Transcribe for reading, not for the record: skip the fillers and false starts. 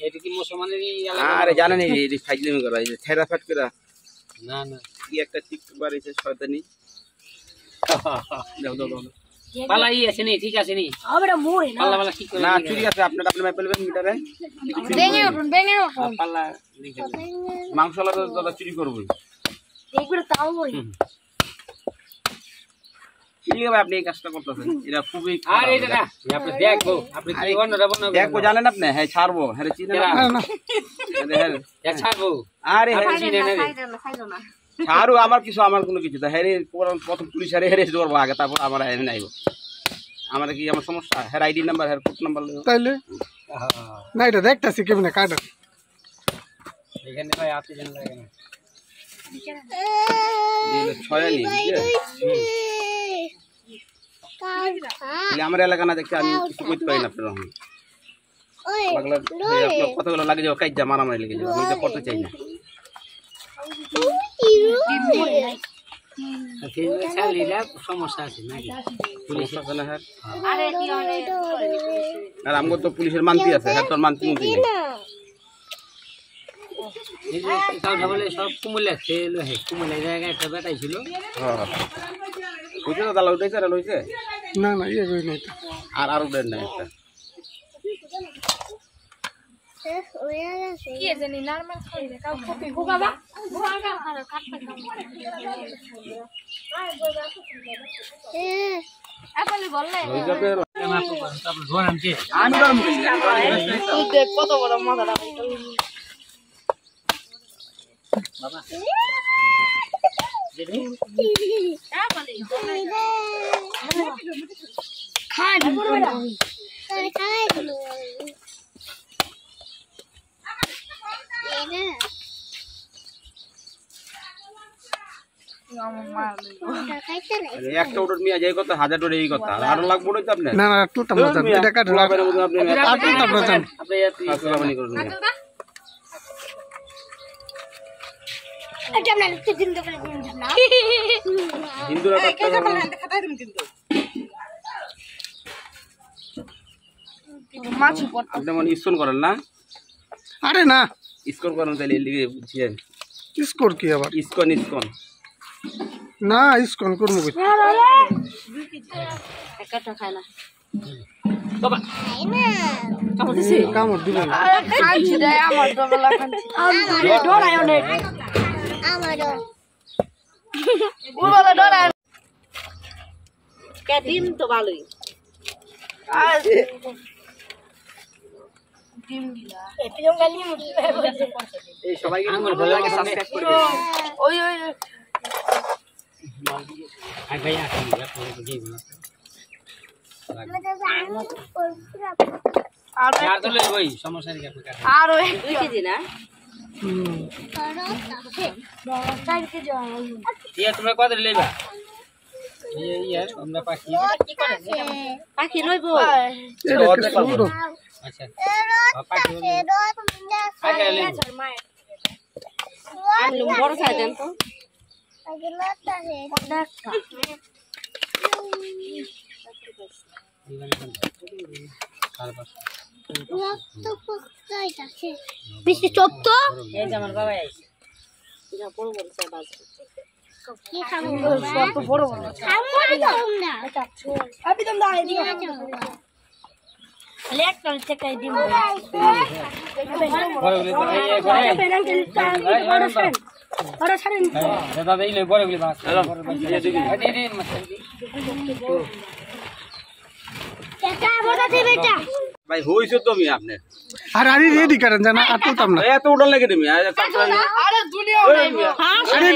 এটা কি মুসলমানেরই আরে জানেন এই ফাইজলামি করা এই থেরা ফাট করা না না কি একটা টিকটক বাড়িছে শয়তানি দাও দাও দাও পালাই আছে নি ঠিক আছে নি আমরা মোরে না পাল্লা পাল্লা কি করে না চুরি আছে আপনার আপনি মাইপেল মিটারে বেঙ্গে উঠুন পাল্লা লিখে মাংসলা তো দাদা চুরি করব দেখবে তাও মোরে কি ভাই আপনি এই কাজটা করতেছেন এটা খুবই আর এটা না আপনি দেখবো আপনি কি অন্যটা বানাবেন দেখো জানেন আপনি হ্যাঁ ছাড়বো হ্যাঁ চিনেন না হ্যাঁ ছাড়বো আরে চিনে নেবে খাইলো না ছাড়ো আমার কিছু আমার কোনো কিছু তো হ্যাঁ প্রথম পুলিশ হারে হেরে ধরবো আগে তারপর আমার এনে আইব আমার কি আমার সমস্যা হ্যাঁ আইডি নাম্বার হ্যাঁ কোড নাম্বার তাইলে না এটা দেখতাছি কেমনে কাটা এখানে ভাই আপনি জান লাগে না দিলে ছয়ালি আমার এলাকা না দেখতে আমি কিছু করতে পারি না আপনার আপনার কথাগুলো লাগে যাও কাজ মারামারি লেগে যাবে আমি তো করতে চাই না সমস্যা আছে নাকি পুলিশ আছে না হ্যাঁ আরে কি অনেক আর আমগো তো পুলিশের মানতি আছে হ্যাঁ তোর মানতি মুতি নেই এই যে কথা বলে সব কুমিল্লা ছিল হে কুমিল্লা জায়গায় একটা বেটাই ছিল হ্যাঁ ওইটা তো দালা উঠাইছে আর লইছে না না ইয়ে কই নাই আর আর উঠেন না একটা কি জানি নরমাল খাইবে কাউ কপি গোগাবা গোগাবা আর কাটতে আপনি বললেন ওই যাবে আপনি ধোয়ান কি আমি গরম তুই দেখ কত বড় মজাটা বাবা খাই একটা অর্ডার নিয়ে যাই কথা 1000 টাকা এই কথা আর লাগবে না তো আপনি না না টুটাম না এটা কাটা আপনি আর টুটাম না জান আপনি আসসালামু করুন এটা আমরা দিন দেব না হিন্দুরা মাছি পড় আপনি মনে ইসকন করেন না আরে না ইসকন করেন তাহলে লিখে বুঝছেন স্কোর কি আবার ইসকন ইসকন না ইসকন করব কই একটা খায় না বাবা কামড় দিল না খাইছি রে আমার ডবলা খাইছি আমি ডরাই অনেক আমারও ওরা ডরাই কে ডিম তো ভালোই আর ডিম দিলা এপিয়ম গালি মুটি এই সবাইকে আঙ্গুল ভালো লাগে সাবস্ক্রাইব করে দিন ওই ওই আই ভাই আসি আপনি বুঝি না আর তো লই ওই সমস্যা নেই আপনি কাটা আর ওই 2 কেজি না ইয়া তুমি কত লইবা ইয়া আমরা পাখি পাখি লইবো এটা কি ছোট আচ্ছা পাখি আগে লইবো আমি বড় খাই দেন তো বেশি চোখ তো এই যে আমার বাবা আইছে এটা বড় বড় সব আছে কি খাবো কত বড় বড় খাবো না এটা ছোট আমি তো না দিই লেট করে চেকাই দিমু বড় ছাড়েন দাদা এই লই বড় গুলি মাছ দিন মাছ চাচা বড় দে বেটা ভাই হইছে তো আমি আপনি আর আরে রেডি করেন জানা আর টুটাম না এত উড়ন লাগে তুমি আরে দুনিয়া আরে